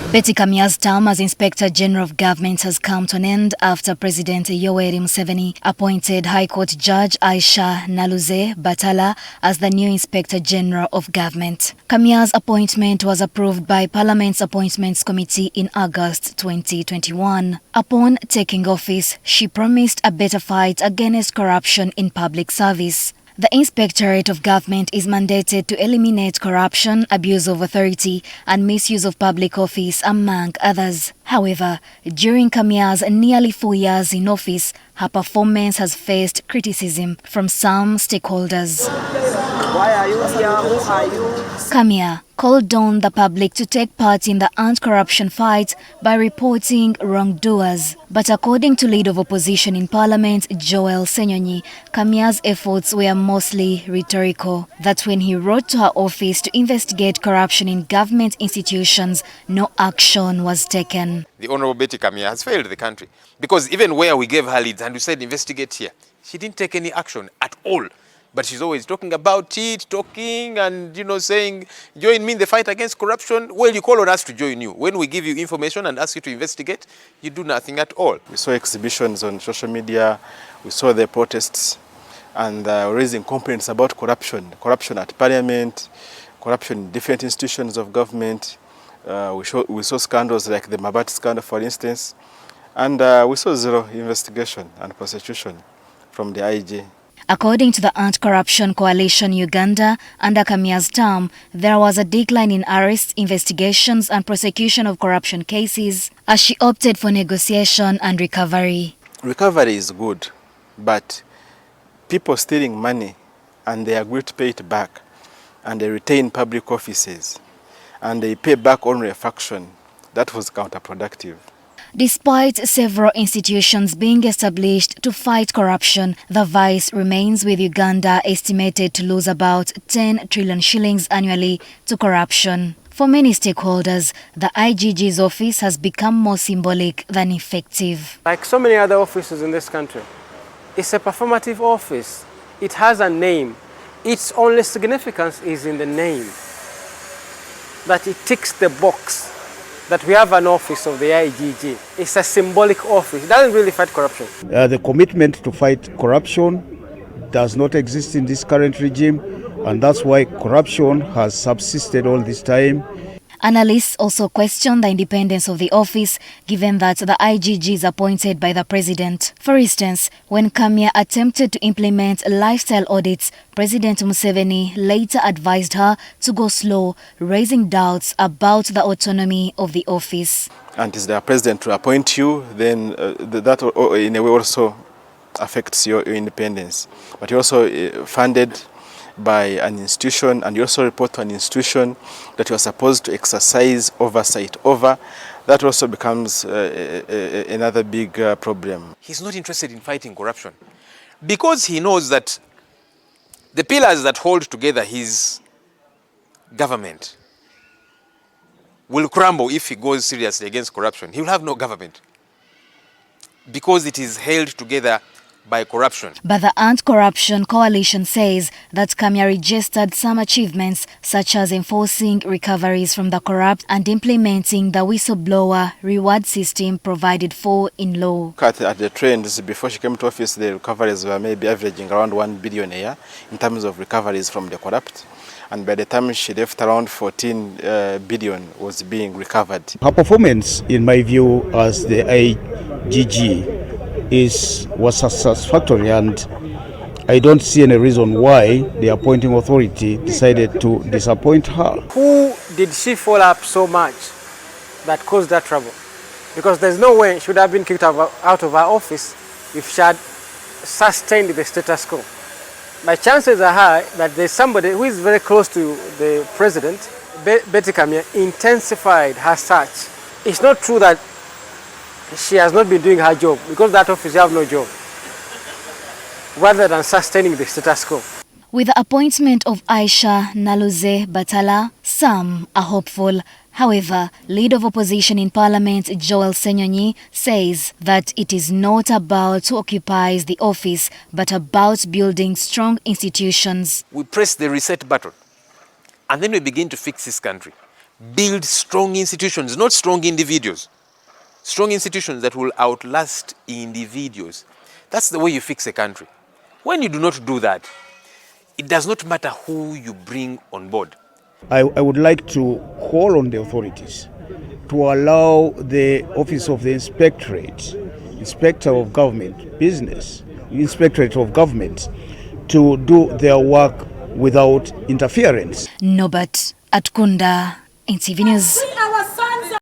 BETI KAMYA'S term as Inspector General of Government has come to an end after President Yoweri Museveni appointed High Court Judge Aisha Naluze Batala as the new Inspector General of Government. KAMYA'S appointment was approved by Parliament's Appointments Committee in August 2021. Upon taking office, she promised a better fight against corruption in public service. The Inspectorate of Government is mandated to eliminate corruption, abuse of authority and misuse of public office, among others. However, during Kamya's nearly 4 years in office, her performance has faced criticism from some stakeholders. Why are you here? Who are you? Kamya called on the public to take part in the anti-corruption fight by reporting wrongdoers. But according to Leader of Opposition in Parliament, Joel Senyonyi, Kamya's efforts were mostly rhetorical. That when he wrote to her office to investigate corruption in government institutions, no action was taken. The Honorable BETI KAMYA has failed the country, because even where we gave her leads and we said investigate here, she didn't take any action at all. But she's always talking about it, and saying, join me in the fight against corruption. Well, you call on us to join you. When we give you information and ask you to investigate, you do nothing at all. We saw exhibitions on social media, we saw the protests, and raising complaints about corruption at Parliament, corruption in different institutions of government. We saw scandals like the Mabati scandal, for instance, and we saw zero investigation and prosecution from the IGG. According to the Anti-Corruption Coalition Uganda, under Kamya's term, there was a decline in arrests, investigations and prosecution of corruption cases as she opted for negotiation and recovery. Recovery is good, but people stealing money and they agree to pay it back and they retain public offices and they pay back only a fraction, that was counterproductive. Despite several institutions being established to fight corruption, the vice remains, with Uganda estimated to lose about 10 trillion shillings annually to corruption. For many stakeholders, the IGG's office has become more symbolic than effective. Like so many other offices in this country, it's a performative office. It has a name. Its only significance is in the name. That it ticks the box that we have an office of the IGG. It's a symbolic office. It doesn't really fight corruption. The commitment to fight corruption does not exist in this current regime, and that's why corruption has subsisted all this time. Analysts also question the independence of the office, given that the IGG is appointed by the president. For instance, when Kamya attempted to implement lifestyle audits, President Museveni later advised her to go slow, raising doubts about the autonomy of the office. And it's the president to appoint you, then that in a way also affects your independence. But you're also funded by an institution, and you also report to an institution that you are supposed to exercise oversight over. That also becomes another big problem. He's not interested in fighting corruption because he knows that the pillars that hold together his government will crumble if he goes seriously against corruption. He will have no government because it is held together by corruption. But the Anti-Corruption Coalition says that Kamya registered some achievements, such as enforcing recoveries from the corrupt and implementing the whistleblower reward system provided for in law. At the trends, before she came to office, the recoveries were maybe averaging around 1 billion a year in terms of recoveries from the corrupt. And by the time she left, around 14 billion was being recovered. Her performance, in my view, as the IGG was satisfactory, and I don't see any reason why the appointing authority decided to disappoint her. Who did she fall up so much that caused that trouble? Because there's no way she would have been kicked out of her office if she had sustained the status quo. My chances are high that there's somebody who is very close to the president. BETI KAMYA intensified her search. It's not true that she has not been doing her job, because that office you have no job, rather than sustaining the status quo. With the appointment of Aisha Naluze Batala, some are hopeful. However, Leader of Opposition in Parliament, Joel Senyonyi, says that it is not about who occupies the office, but about building strong institutions. We press the reset button and then we begin to fix this country. build strong institutions, not strong individuals. Strong institutions that will outlast individuals. That's the way you fix a country. When you do not do that, it does not matter who you bring on board. I would like to call on the authorities to allow the Office of the Inspector of Government Business, Inspectorate of Government, to do their work without interference. Norbert Atkunda, NTV News.